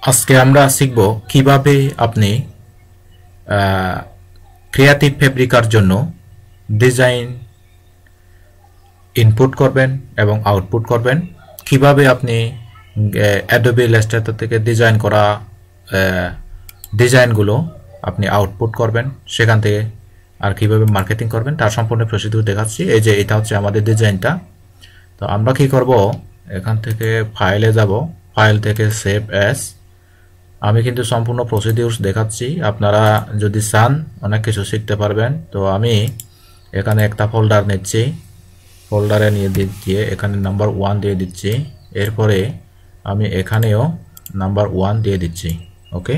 আজকে আমরা শিখব কিভাবে আপনি ক্রিয়েটিভ ফেব্রিকার জন্য ডিজাইন ইনপুট করবেন এবং আউটপুট করবেন, কিভাবে আপনি অ্যাডোবি ইলাস্ট্রেটর থেকে ডিজাইন করা ডিজাইনগুলো আপনি আউটপুট করবেন সেখান থেকে, আর কিভাবে মার্কেটিং করবেন তার সম্পূর্ণ প্রসিডিউর দেখাচ্ছি। এই যে এটা হচ্ছে আমাদের ডিজাইনটা। তো আমরা কি করব, এখান থেকে ফাইলে যাব, ফাইল থেকে সেভ অ্যাজ। আমি কিন্তু সম্পূর্ণ প্রসিডিউরস দেখাচ্ছি, আপনারা যদি চান অনেক কিছু শিখতে পারবেন। তো আমি এখানে একটা ফোল্ডার নিচ্ছি, ফোল্ডারে নিয়ে দিয়ে এখানে নাম্বার 1 দিয়ে দিচ্ছি, এরপরে আমি এখানেও নাম্বার 1 দিয়ে দিচ্ছি। ওকে,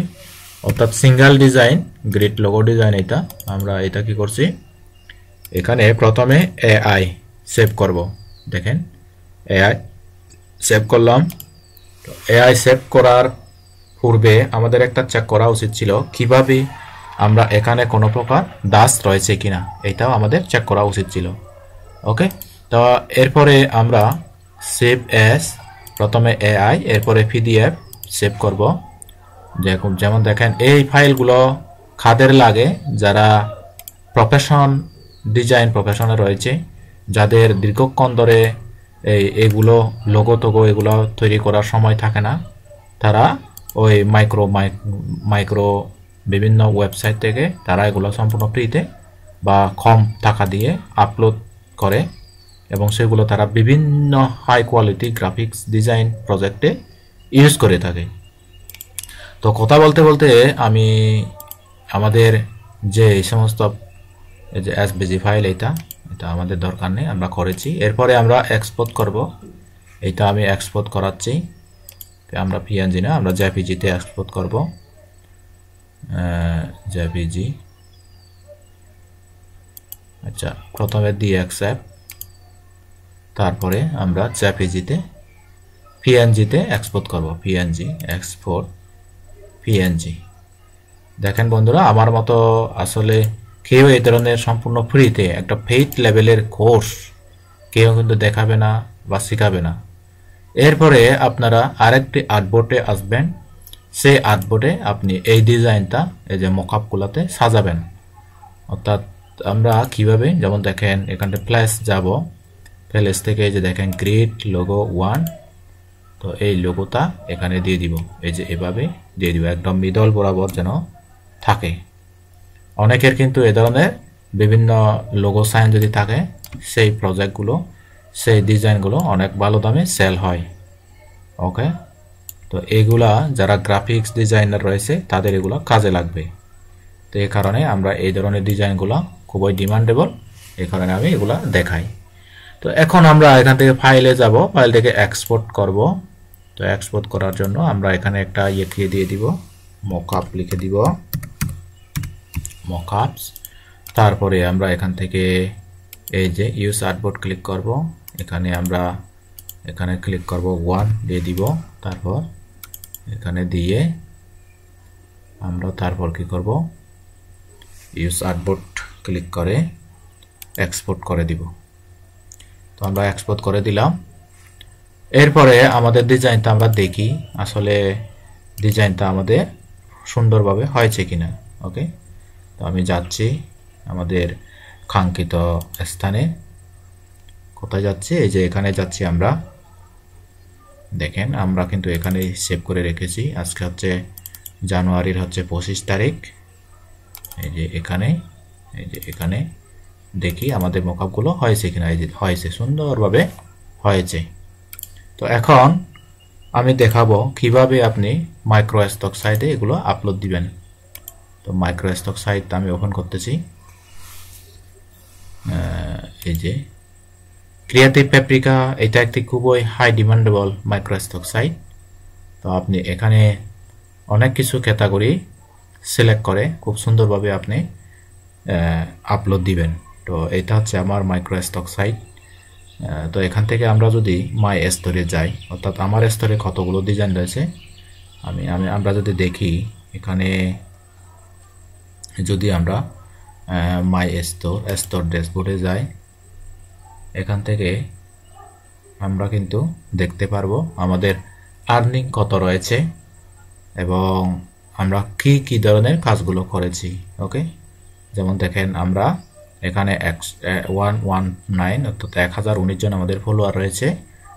অর্থাৎ single design, grid logo design. এটা আমরা এটা কি করছি, এখানে প্রথমে এআই সেভ করব। দেখেন এআই সেভ করলাম। তো এআই সেভ করার পূর্বে আমাদের একটা চেক করা উচিত ছিল কিভাবে আমরা এখানে কোনো প্রকার ডাস্ট রয়েছে কিনা, এটাও আমাদের চেক করা উচিত ছিল। ওকে, তো এরপরে আমরা সেভ অ্যাজ, প্রথমে এআই এরপরে পিডিএফ সেভ করব। যেমন দেখেন এই ফাইলগুলো কাদের লাগে, যারা ডিজাইন প্রফেশনে রয়েছে, যাদের দীর্ঘক্ষণ ধরে এইগুলো লোগো টোগো এগুলো তৈরি করার সময় থাকে না, তারা ওই মাইক্রো বিভিন্ন ওয়েবসাইট থেকে তারা এগুলো সম্পূর্ণ ফ্রিতে বা কম টাকা দিয়ে আপলোড করে এবং সেগুলো তারা বিভিন্ন হাই কোয়ালিটি গ্রাফিক্স ডিজাইন প্রজেক্টে ইউজ করে থাকে। তো কথা বলতে বলতে আমি আমাদের যে এই সমস্ত এই যে এসভিজি ফাইল, এটা আমাদের দরকার নেই, আমরা করেছি। এরপরে আমরা এক্সপোর্ট করব, এটা আমি এক্সপোর্ট করাচ্ছি। আমরা পিএনজি না, আমরা জেপিজিতে এক্সপোর্ট করব। জেপিজি, আচ্ছা, প্রথমে দিয়ে অ্যাকসেপ্ট, তারপরে আমরা জেপিজিতে পিএনজিতে এক্সপোর্ট করব। PNG export PNG. দেখেন বন্ধুরা, আমার মতো আসলে কেউ এই ধরনের সম্পূর্ণ ফ্রিতে একটা পেইড লেভেলের কোর্স কেউ কিন্তু দেখাবে না বা শেখাবে না। এরপরে আপনারা আরেকটি আর্টবোর্ডে আসবেন, সেই আর্টবোর্ডে আপনি এই ডিজাইনটা এই যে মকআপগুলোতে সাজাবেন। অর্থাৎ আমরা কিভাবে, যেমন দেখেন এখানে প্লেস যাব, প্লেস থেকে এই যে দেখেন গ্রিড লোগো 1, তো এই লোগোটা এখানে দিয়ে দিব, এই যে এভাবে দিয়ে দিব, একদম মিডল বরাবর যেন থাকে। অনেকের কিন্তু এ ধরনের বিভিন্ন লোগো সাইন যদি থাকে, সেই প্রজেক্টগুলো সেই ডিজাইনগুলো অনেক ভালো দামে সেল হয়। ওকে, তো এগুলা যারা গ্রাফিক্স ডিজাইনার রয়েছে তাদের এগুলো কাজে লাগবে। তো এই কারণে আমরা এই ধরনের ডিজাইনগুলো খুবই ডিমান্ডেবল, এই কারণে আমি এগুলা দেখাই। তো এখন আমরা এখান থেকে ফাইলে যাব, ফাইল থেকে এক্সপোর্ট করব। তো এক্সপোর্ট করার জন্য আমরা এখানে একটা ইয়ে দিয়ে দিব, মকআপ লিখে দিব, মকআপস। তারপরে আমরা এখান থেকে এই যে ইউজ আর্টবোর্ড ক্লিক করব, এখানে আমরা এখানে ক্লিক করব, 1 দিয়ে দিব, তারপর এখানে দিয়ে আমরা তারপর কি করব, ইউজ আর্টবোর্ড ক্লিক করে এক্সপোর্ট করে দিব। তো আমরা এক্সপোর্ট করে দিলাম। এরপরে আমাদের ডিজাইনটা আমরা দেখি আসলে ডিজাইনটা আমাদের সুন্দরভাবে হয়েছে কিনা। ওকে, তো আমি যাচ্ছি আমাদের কাঙ্ক্ষিত স্থানে। কোথায় যাচ্ছি, এই যে এখানে যাচ্ছি আমরা। দেখেন আমরা কিন্তু এখানে সেভ করে রেখেছি, আজকে হচ্ছে জানুয়ারির 25 তারিখ। এই যে এখানে, এই যে এখানে দেখি আমাদের মকআপগুলো হয়েছে কিনা। এই যে হয়েছে, সুন্দরভাবে হয়েছে। তো এখন আমি দেখাবো কিভাবে আপনি মাইক্রো স্টক সাইটে এগুলো আপলোড দিবেন। তো মাইক্রো স্টক সাইট আমি ওপেন করতেছি। এই যে ক্রিয়েটিভ ফেব্রিকা, এটা একটি খুবই high demandable micro stock site. তো আপনি এখানে অনেক কিছু ক্যাটাগরি সিলেক্ট করে খুব সুন্দরভাবে আপনি আপলোড দিবেন। তো এটা হচ্ছে আমার মাইক্রো স্টক সাইট। তো এখান থেকে আমরা যদি মাই স্টোরে যাই, অর্থাৎ আমার স্টোরে কতগুলো ডিজাইন রয়েছে আমরা যদি দেখি, এখানে যদি আমরা মাই স্টোর ড্যাশবোর্ডে যাই, এখান থেকে আমরা কিন্তু দেখতে পারবো আমাদের আর্নিং কত রয়েছে এবং আমরা কি ধরনের কাজগুলো করেছি। ওকে, যেমন দেখেন আমরা এখানে 119 অর্থাৎ 1019 জন আমাদের ফলোয়ার রয়েছে,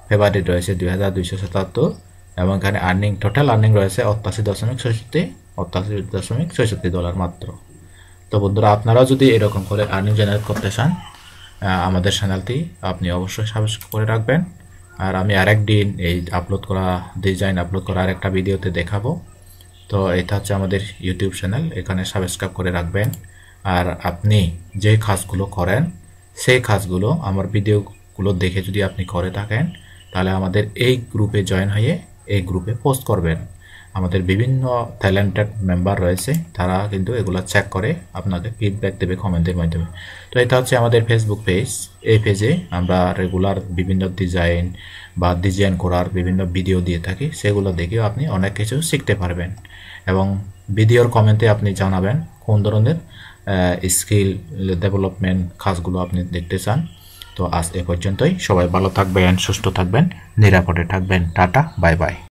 ফেভারিট রয়েছে 2277 এবং এখানে টোটাল আর্নিং রয়েছে $88.66 মাত্র। তো বন্ধুরা, আপনারাও যদি এরকম করে আর্নিং জেনারেট করতে চান, আমাদের চ্যানেলটি আপনি অবশ্যই সাবস্ক্রাইব করে রাখবেন। আর আমি আরেকদিন এই ডিজাইন আপলোড করা আরেকটা ভিডিওতে দেখাবো। তো এটা হচ্ছে আমাদের ইউটিউব চ্যানেল, এখানে সাবস্ক্রাইব করে রাখবেন। আর আপনি যে কাজগুলো করেন সেই কাজগুলো আমার ভিডিওগুলো দেখে যদি আপনি করে থাকেন, তাহলে আমাদের এই গ্রুপে জয়েন হয়ে এই গ্রুপে পোস্ট করবেন। আমাদের বিভিন্ন ট্যালেন্টেড মেম্বার রয়েছে, তারা কিন্তু এগুলো চেক করে আপনাকে ফিডব্যাক দেবে কমেন্টের মাধ্যমে। তো এটা হচ্ছে আমাদের ফেসবুক পেজ। এই পেজে আমরা রেগুলার বিভিন্ন ডিজাইন করার বিভিন্ন ভিডিও দিয়ে থাকি, সেগুলো দেখেও আপনি অনেক কিছু শিখতে পারবেন। এবং ভিডিওর কমেন্টে আপনি জানাবেন কোন ধরনের স্কিল ডেভেলপমেন্ট কাজগুলো আপনি দেখতে চান। তো আজ এ পর্যন্তই। সবাই ভালো থাকবেন, সুস্থ থাকবেন, নিরাপদে থাকবেন। Tata, bye bye.